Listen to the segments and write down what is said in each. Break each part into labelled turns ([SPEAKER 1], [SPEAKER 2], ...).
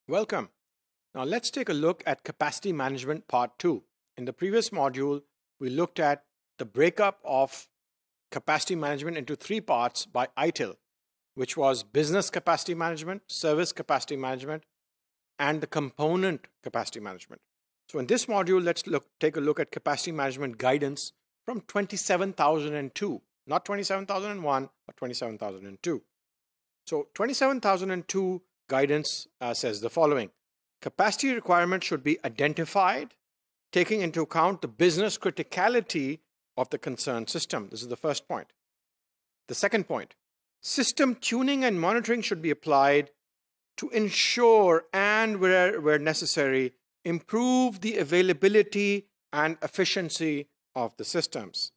[SPEAKER 1] Welcome. Now let's take a look at capacity management part 2. In the previous module, we looked at the breakup of capacity management into 3 parts by ITIL, which was business capacity management, service capacity management, and the component capacity management. So in this module, let's take a look at capacity management guidance from 27002, not 27001, but 27002. So 27002 guidance says the following: capacity requirements should be identified, taking into account the business criticality of the concerned system. This is the first point. The second point, system tuning and monitoring should be applied to ensure and where necessary, improve the availability and efficiency of the systems.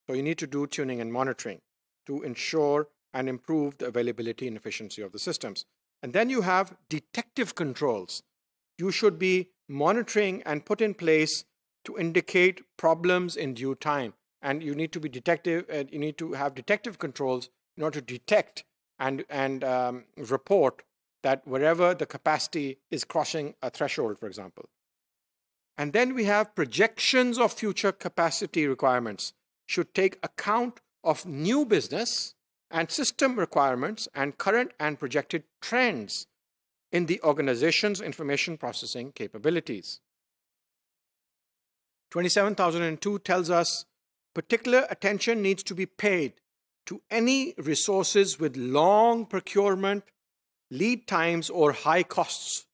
[SPEAKER 1] So you need to do tuning and monitoring to ensure and improve the availability and efficiency of the systems. And then you have detective controls. You should be monitoring and put in place to indicate problems in due time. And you need to be you need to have detective controls in order to detect and report that wherever the capacity is crossing a threshold, for example. And then we have projections of future capacity requirements should take account of new business and system requirements and current and projected trends in the organization's information processing capabilities. 27002 tells us particular attention needs to be paid to any resources with long procurement, lead times, or high costs.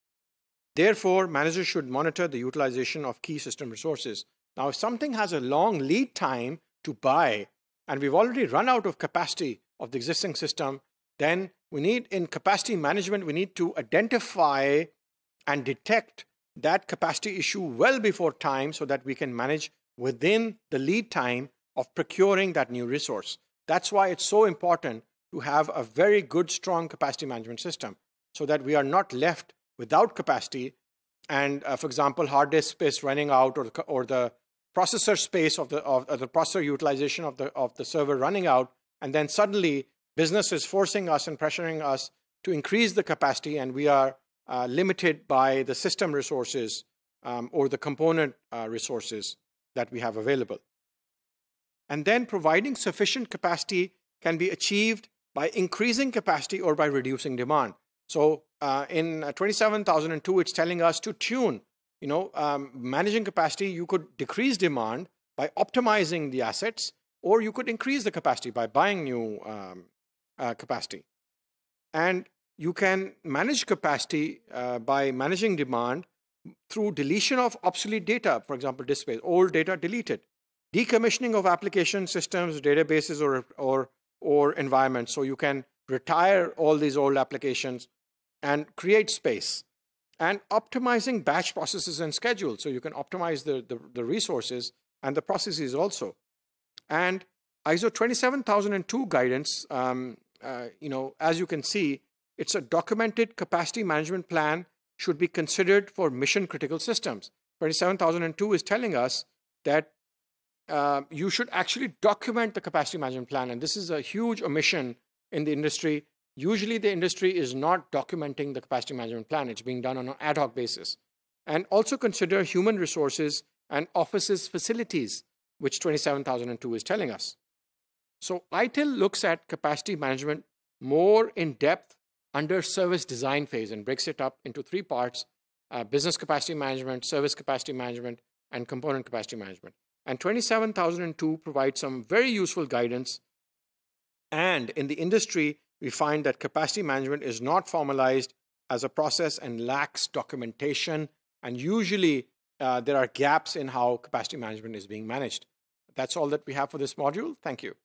[SPEAKER 1] Therefore, managers should monitor the utilization of key system resources. Now, if something has a long lead time to buy, and we've already run out of capacity of the existing system, then we need, in capacity management, we need to identify and detect that capacity issue well before time so that we can manage within the lead time of procuring that new resource. That's why it's so important to have a very good, strong capacity management system so that we are not left without capacity and, for example, hard disk space running out or the processor space of the processor utilization of the server running out, and then suddenly business is forcing us and pressuring us to increase the capacity, and we are limited by the system resources or the component resources that we have available. And then providing sufficient capacity can be achieved by increasing capacity or by reducing demand. So in 27002, it's telling us to tune. Managing capacity, you could decrease demand by optimizing the assets, or you could increase the capacity by buying new capacity. And you can manage capacity by managing demand through deletion of obsolete data, for example, disk space, old data deleted, decommissioning of application systems, databases, or environments. So you can retire all these old applications and create space. And optimizing batch processes and schedules. So you can optimize the resources and the processes also. And ISO 27002 guidance, as you can see, it's a documented capacity management plan should be considered for mission critical systems. 27002 is telling us that you should actually document the capacity management plan. And this is a huge omission in the industry. Usually the industry is not documenting the capacity management plan. It's being done on an ad hoc basis. And also consider human resources and offices facilities, which 27002 is telling us. So ITIL looks at capacity management more in depth under service design phase and breaks it up into 3 parts: business capacity management, service capacity management, and component capacity management. And 27002 provides some very useful guidance. And in the industry, we find that capacity management is not formalized as a process and lacks documentation. And usually there are gaps in how capacity management is being managed. That's all that we have for this module. Thank you.